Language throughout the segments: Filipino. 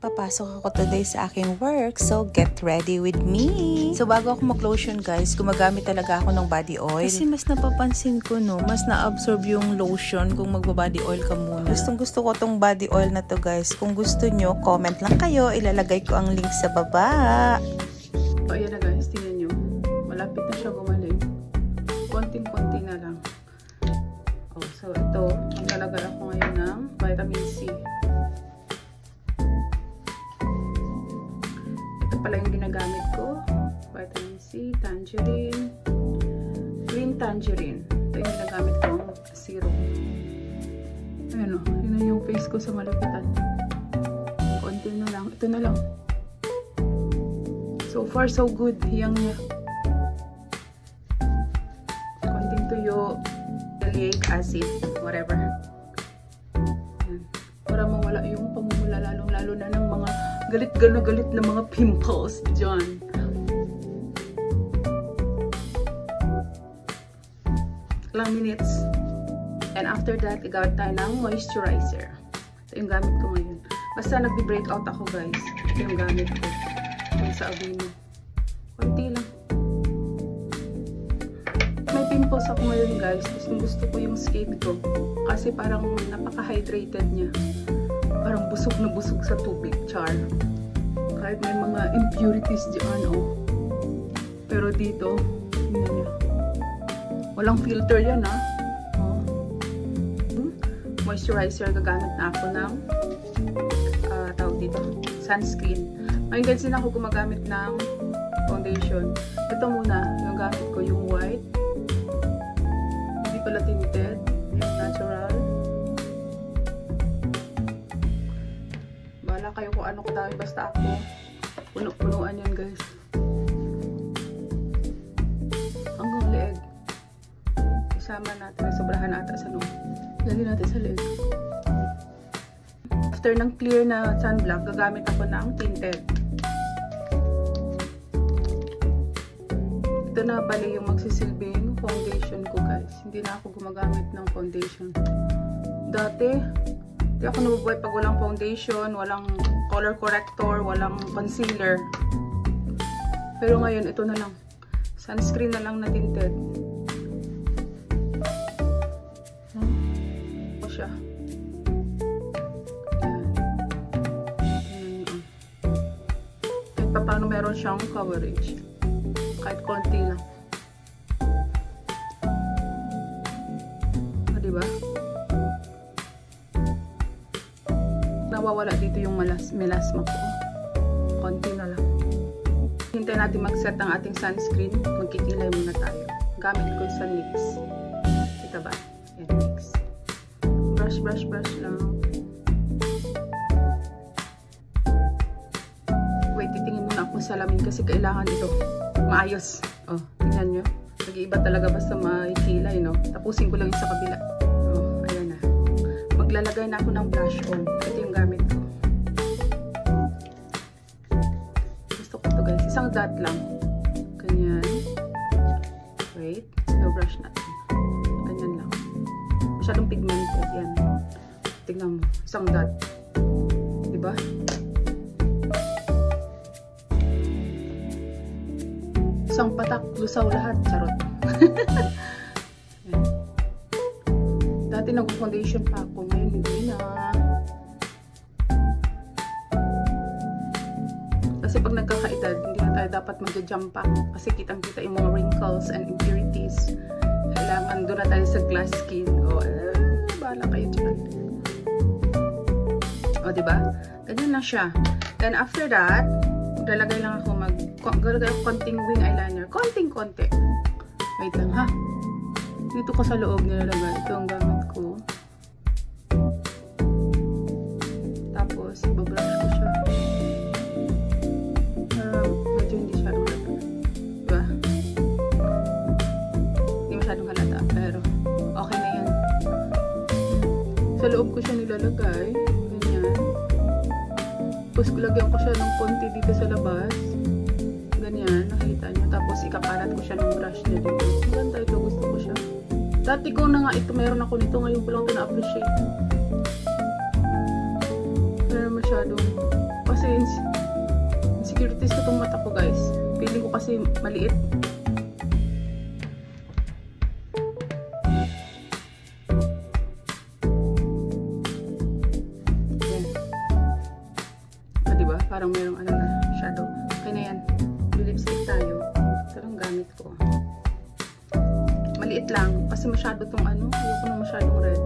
Papasok ako today sa aking work, so get ready with me. So bago ako mag-lotion guys, gumagamit talaga ako ng body oil. Kasi mas napapansin ko no, mas na-absorb yung lotion kung magba-body oil ka muna. Gustong gusto ko tong body oil na to guys. Kung gusto nyo, comment lang kayo. Ilalagay ko ang link sa baba. So ayan na guys, tingnan nyo. Malapit na siya gumaling. Konting-konti na lang. Oh, so ito, maglalagay ako ngayon ng vitamin C. Pala yung ginagamit ko, vitamin C, tangerine, green tangerine. Ito yung ginagamit kong serum. Ayan o, yun yung face ko sa malapitan. Konti na lang, ito na lang. So far so good, hiyang niya. Konting tuyo, lactic acid, whatever. Ayan. Para mawala yung pamumula, lalong-lalo na ng mga galit na mga pimples dyan. Ilang minutes. And after that, gagamit tayo ng moisturizer. Ito yung gamit ko ngayon. Basta nagbi-breakout ako guys. Ito yung gamit ko. Ito sa Aveeno. Konti lang. May pimples ako ngayon guys. Gusto ko yung skin ko. Kasi parang napaka-hydrated niya. Parang busog na busog sa tubig, char. Kahit may mga impurities dyan, oh. Pero dito, tingnan nyo. Walang filter yan, ah. Oh. Moisturizer, gagamit na ako ng tawag dito, sunscreen. Ngayon guys, din ako gumagamit ng foundation. Ito muna, yung gamit ko, yung white. Hindi pala tinted. Yung natural. Kayo kung ano ko dami, basta ako puno-punuan yan guys hanggang leeg. Isama natin, sobrahan ata sa loob, lagyan natin sa leeg. After ng clear na sunblock, gagamit ako ng tinted. Ito na bali yung magsisilbing foundation ko guys. Hindi na ako gumagamit ng foundation. Dati hindi ako nabubuhay pag walang foundation, walang color corrector, walang concealer. Pero ngayon, ito na lang. Sunscreen na lang na tinted. Ito siya. Kahit pa paano meron siyang coverage. Kahit konti lang. O, diba? Nawawala dito yung melasma ko. Konti na lang. Hintayin natin mag-set ang ating sunscreen. Magkikilay muna tayo. Gamit ko sa NYX. Kita ba? Yan, NYX. Brush lang. Wait, titingin muna ako sa salamin kasi kailangan ito maayos. Oh, tingnan nyo. Nag-iiba talaga basta makikilay, no? Tapusin ko lang yung sa kabila. Oh, ayan na. Maglalagay na ako ng blush on. Ito yung gamit ko. Gusto ko ito guys. Isang dot lang. Ganyan. Wait. So brush natin. Ganyan lang. Masyadong pigmented. Yan. Tingnan mo. Isang dot. Diba? Isang patak. Lusaw lahat. Charot. Yan. Dati nag-foundation pa ako. Ngayon hindi na. Kasi pag nagkakaedad, hindi na tayo dapat mag-jump pa. Kasi kitang-kita yung mga wrinkles and impurities. Kailangan doon na tayo sa glass skin. O, bahala kayo dyan. O, diba? Ganyan na siya. Then, after that, lalagay lang ako lalagay ako konting wing eyeliner. Konting-konti. Wait lang, ha? Dito ko sa loob nilalagay. Ito ang gamit ko. Tapos, ibabrush ko siya. Medyo hindi masyadong halata. Diba? Hindi masyadong halata. Pero, okay na yan. Sa loob ko siya nilalagay. Ganyan. Tapos, lagyan ko siya ng konti dito sa labas. Ganyan. Nakita nyo. Tapos, ikakalat ko siya ng brush niya dito. Maganda ito. Gusto ko siya. Dati ko na nga ito, meron ako nito, ngayon ko lang ito na-appreciate. Pero masyadong Tinitestis ko itong mata ko guys. Feeling ko kasi maliit. Yan. Ah, diba? Parang merong ano na, shadow. Okay na yan. Lipstick tayo. Ito lang gamit ko. Maliit lang. Kasi masyado itong ano. Ayoko na masyadong red.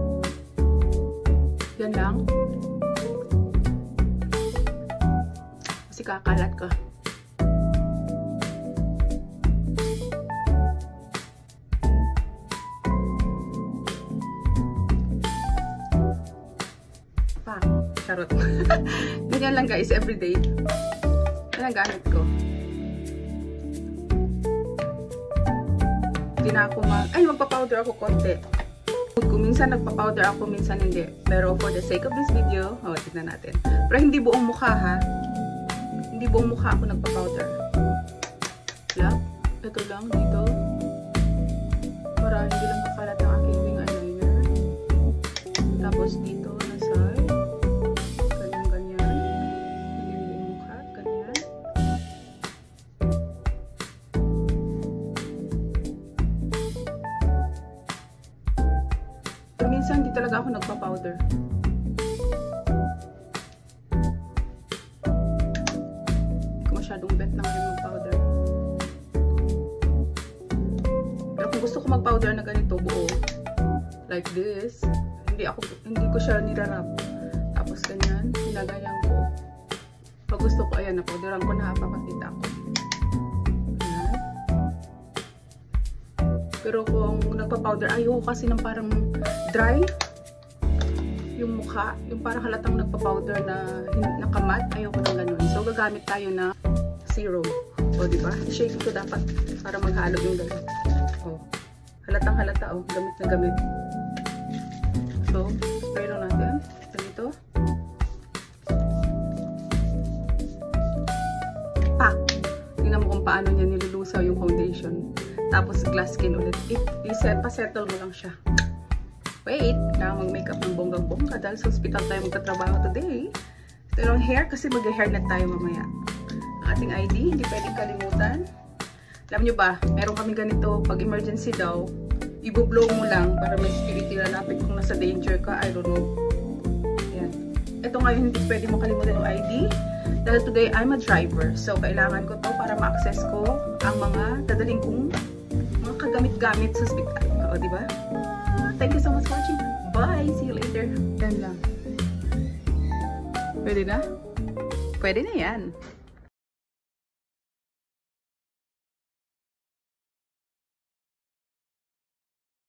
Yan lang. Kasi kakalat ka. Pa, charot. Ganyan lang guys, everyday. Yan ang gamit ko. Hindi na ako ay, magpa-powder ako konti. Kung minsan nagpa-powder ako, minsan hindi. Pero for the sake of this video, tignan natin. Pero hindi buong mukha ha. Hindi buong mukha ako nagpa-powder. Lang. Ito lang dito. Para hindi lang kakalat ang aking wing eyeliner. Tapos dito na side. Ganyan. Hindi buong mukha. Ganyan. Pero minsan hindi talaga ako nagpa-powder. Masyadong bet na rin mag-powder. Pero kung gusto ko mag-powder na ganito buo, like this, hindi ko siya nirarap. Tapos ganyan, ginaganyan ko. Pag gusto ko, ayan, na-powderan ko na, papakita ko. Ayan. Pero kung nagpa-powder, ayoko kasi ng parang dry yung mukha, yung parang halatang nagpa-powder na nakamat, ayoko ng ganun. So, gagamit tayo na serum. O, diba? I-shake ko dapat para maghalo yung ganun. O, halatang halata, o, gamit na gamit. So, spray lang natin. Ganito. Pa! Tingnan mo kung paano niya nilulusaw yung foundation. Tapos, glass skin ulit. Pa-settle mo lang siya. Wait, na mag-makeup ng bonggang-bongga dahil sa hospital tayo magtatrabaho today. Ito yung hair kasi mag-hairnet tayo mamaya. Ang ating ID, hindi pwedeng kalimutan. Alam nyo ba, meron kami ganito, pag emergency daw, i-blow mo lang para may security na napit kung nasa danger ka, I don't know. Ayan. Ito ngayon, hindi pwede mo kalimutan yung ID. Dahil today, I'm a driver. So, kailangan ko to para ma-access ko ang mga dadaling kong mga kagamit-gamit sa hospital. O, diba? Thank you so much for watching. Bye! See you later. Yan lang. Pwede na? Pwede na yan.